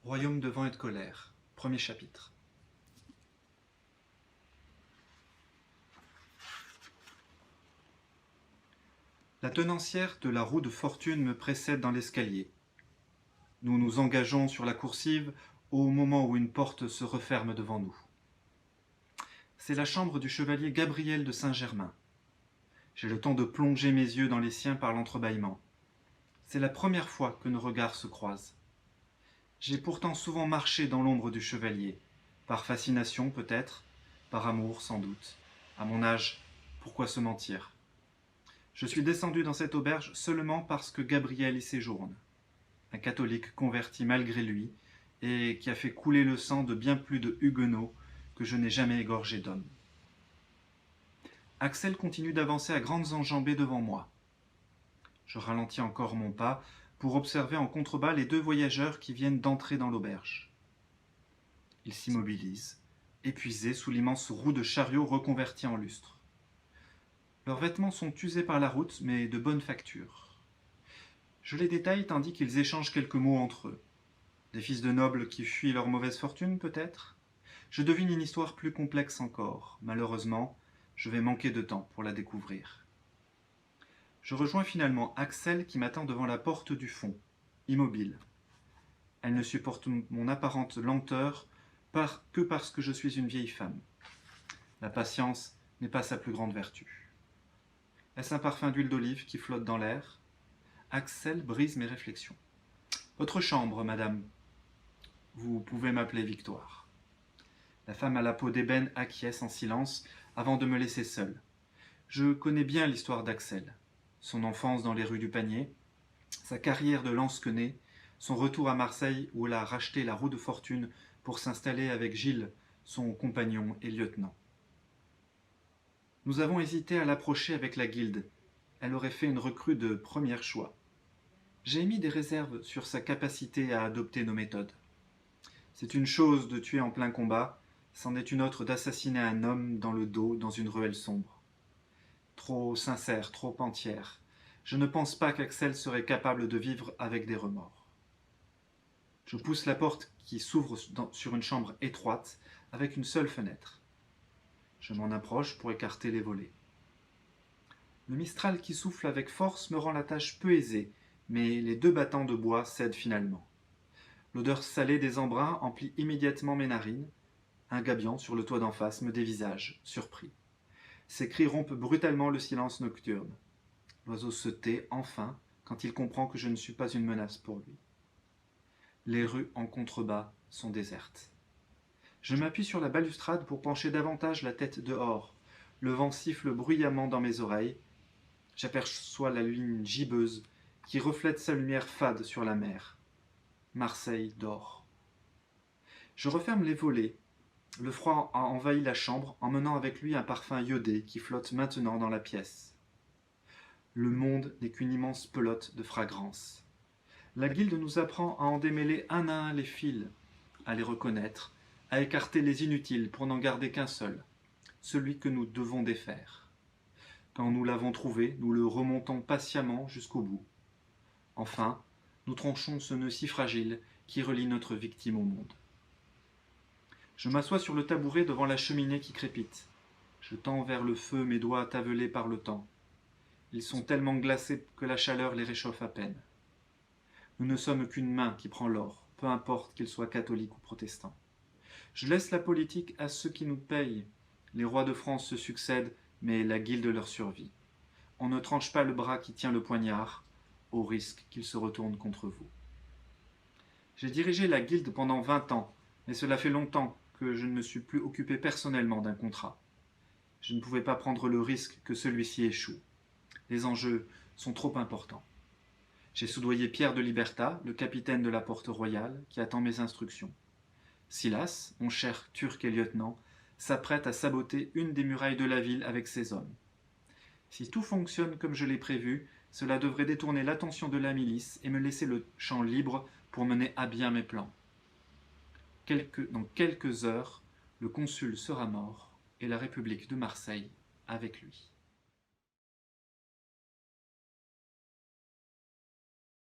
Royaume de vent et de colère, premier chapitre. La tenancière de la roue de fortune me précède dans l'escalier. Nous nous engageons sur la coursive au moment où une porte se referme devant nous. C'est la chambre du chevalier Gabriel de Saint-Germain. J'ai le temps de plonger mes yeux dans les siens par l'entrebâillement. C'est la première fois que nos regards se croisent. J'ai pourtant souvent marché dans l'ombre du chevalier, par fascination peut-être, par amour sans doute. À mon âge, pourquoi se mentir? Je suis descendu dans cette auberge seulement parce que Gabriel y séjourne, un catholique converti malgré lui, et qui a fait couler le sang de bien plus de huguenots que je n'ai jamais égorgé d'hommes. Axel continue d'avancer à grandes enjambées devant moi. Je ralentis encore mon pas pour observer en contrebas les deux voyageurs qui viennent d'entrer dans l'auberge. Ils s'immobilisent, épuisés sous l'immense roue de chariot reconvertie en lustre. Leurs vêtements sont usés par la route, mais de bonne facture. Je les détaille tandis qu'ils échangent quelques mots entre eux. Des fils de nobles qui fuient leur mauvaise fortune, peut-être? Je devine une histoire plus complexe encore. Malheureusement, je vais manquer de temps pour la découvrir. Je rejoins finalement Axel qui m'attend devant la porte du fond, immobile. Elle ne supporte mon apparente lenteur que parce que je suis une vieille femme. La patience n'est pas sa plus grande vertu. Est-ce un parfum d'huile d'olive qui flotte dans l'air? Axel brise mes réflexions. Votre chambre, madame. Vous pouvez m'appeler Victoire. La femme à la peau d'ébène acquiesce en silence avant de me laisser seul. Je connais bien l'histoire d'Axel. Son enfance dans les rues du Panier, sa carrière de lansquenet, son retour à Marseille où elle a racheté la roue de fortune pour s'installer avec Gilles, son compagnon et lieutenant. Nous avons hésité à l'approcher avec la guilde. Elle aurait fait une recrue de premier choix. J'ai émis des réserves sur sa capacité à adopter nos méthodes. C'est une chose de tuer en plein combat, c'en est une autre d'assassiner un homme dans le dos dans une ruelle sombre. Trop sincère, trop entière. Je ne pense pas qu'Axel serait capable de vivre avec des remords. Je pousse la porte qui s'ouvre sur une chambre étroite avec une seule fenêtre. Je m'en approche pour écarter les volets. Le mistral qui souffle avec force me rend la tâche peu aisée, mais les deux battants de bois cèdent finalement. L'odeur salée des embruns emplit immédiatement mes narines. Un gabion sur le toit d'en face me dévisage, surpris. Ses cris rompent brutalement le silence nocturne. L'oiseau se tait enfin quand il comprend que je ne suis pas une menace pour lui. Les rues en contrebas sont désertes. Je m'appuie sur la balustrade pour pencher davantage la tête dehors. Le vent siffle bruyamment dans mes oreilles. J'aperçois la lune gibbeuse qui reflète sa lumière fade sur la mer. Marseille dort. Je referme les volets. Le froid a envahi la chambre, emmenant avec lui un parfum iodé qui flotte maintenant dans la pièce. Le monde n'est qu'une immense pelote de fragrance. La guilde nous apprend à en démêler un à un les fils, à les reconnaître, à écarter les inutiles pour n'en garder qu'un seul, celui que nous devons défaire. Quand nous l'avons trouvé, nous le remontons patiemment jusqu'au bout. Enfin, nous tranchons ce nœud si fragile qui relie notre victime au monde. Je m'assois sur le tabouret devant la cheminée qui crépite. Je tends vers le feu mes doigts tavelés par le temps. Ils sont tellement glacés que la chaleur les réchauffe à peine. Nous ne sommes qu'une main qui prend l'or, peu importe qu'il soit catholique ou protestant. Je laisse la politique à ceux qui nous payent. Les rois de France se succèdent, mais la guilde leur survit. On ne tranche pas le bras qui tient le poignard, au risque qu'il se retourne contre vous. J'ai dirigé la guilde pendant 20 ans, mais cela fait longtemps que je ne me suis plus occupé personnellement d'un contrat. Je ne pouvais pas prendre le risque que celui-ci échoue. Les enjeux sont trop importants. J'ai soudoyé Pierre de Liberta, le capitaine de la porte royale, qui attend mes instructions. Silas, mon cher turc et lieutenant, s'apprête à saboter une des murailles de la ville avec ses hommes. Si tout fonctionne comme je l'ai prévu, cela devrait détourner l'attention de la milice et me laisser le champ libre pour mener à bien mes plans. Dans quelques heures, le consul sera mort et la République de Marseille avec lui.